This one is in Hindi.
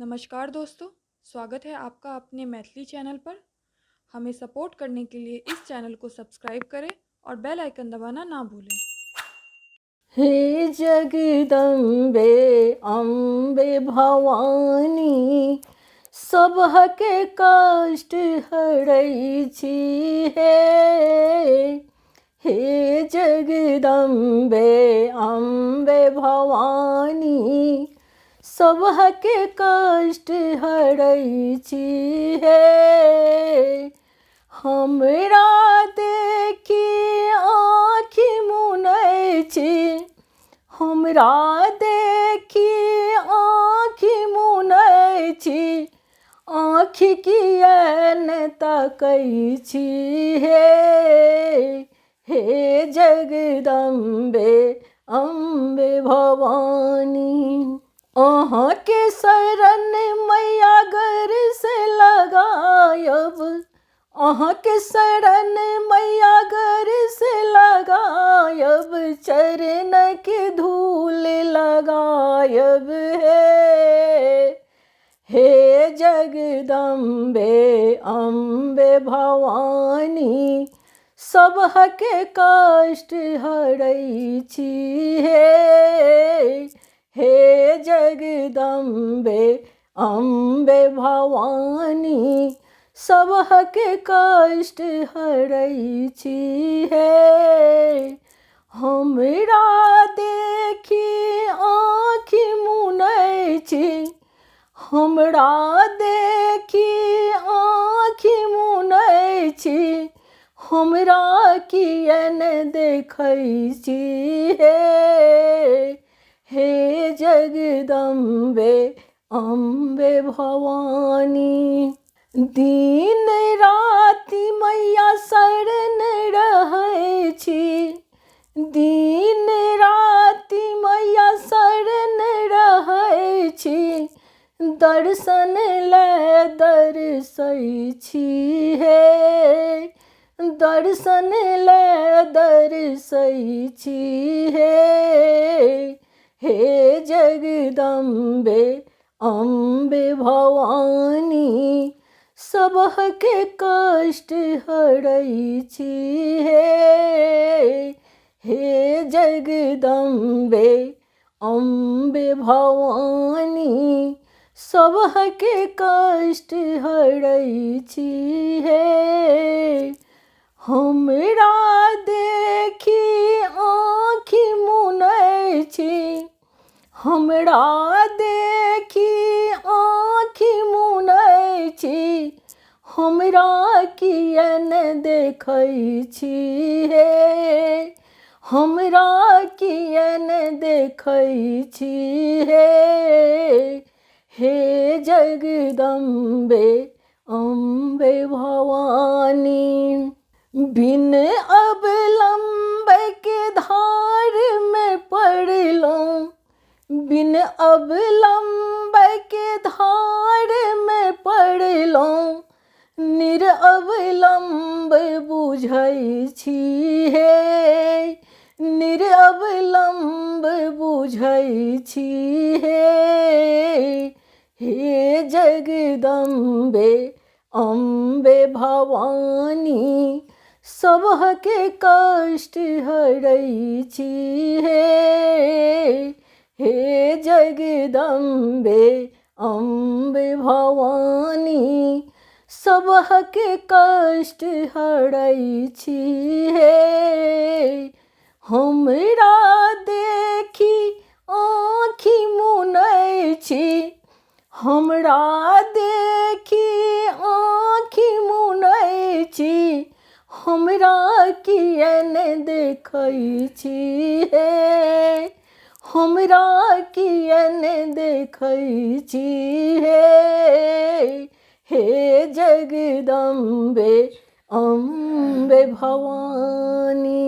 नमस्कार दोस्तों, स्वागत है आपका अपने मैथिली चैनल पर। हमें सपोर्ट करने के लिए इस चैनल को सब्सक्राइब करें और बेल आइकन दबाना ना भूलें। हे जगदम्बे अम्बे भवानी सबके कष्ट हरै छी हे जगदम्बे अम्बे भवानी सबके कष्ट हरै छी हमरा देखी आँखि मुनै छी हमरा देखी आँखि मुनै छी आँखि किएन तकै छी हे जगदम्बे अम्बे भवानी अहाँके शरण मैया गर से लगायब अहाँके शरण मैया गर से लगायब चरण के धूल लगायब हे जगदम्बे अम्बे भवानी सबके कष्ट हरै छी हे जगदम्बे अम्बे भवानी सबके कष्ट हरै छी हमरा देखी आँखि मुनै छी हमरा देखी आँखि मुनै छी हमरा किएन देखै छी हे जगदम्बे अम्बे भवानी दिन राति मैया शरण रहै छी दिन राति मैया शरण रहै छी दर्शन ले दर्शै छी दर्शन ले दर्शै छी हे जगदम्बे अम्बे भवानी सबके कष्ट हरै छी हे जगदम्बे अम्बे भवानी सबके कष्ट हरै छी हमरा देखी आँखि मुनै छी हमरा देखी आँखि मुनै छी हमरा किएन देखै छी हमरा किएन देखै छी हे जगदम्बे अम्बे भवानी बिन अवलंबे के धार में पड़लहुँ बिन अवलंबे के धार में पड़लहुँ निरअवलंब बुझै छी निरअवलंब बुझै छी हे जगदम्बे अम्बे भवानी सबके कष्ट हरै छी हे जगदम्बे अम्बे भवानी सबके कष्ट हरै छी हमरा देखी आँखि मुनै छी हमरा देखी आँखि मुनै छी हमरा किएन देखै छी हमरा किएन देखै छी हे जगदम्बे अम्बे भवानी।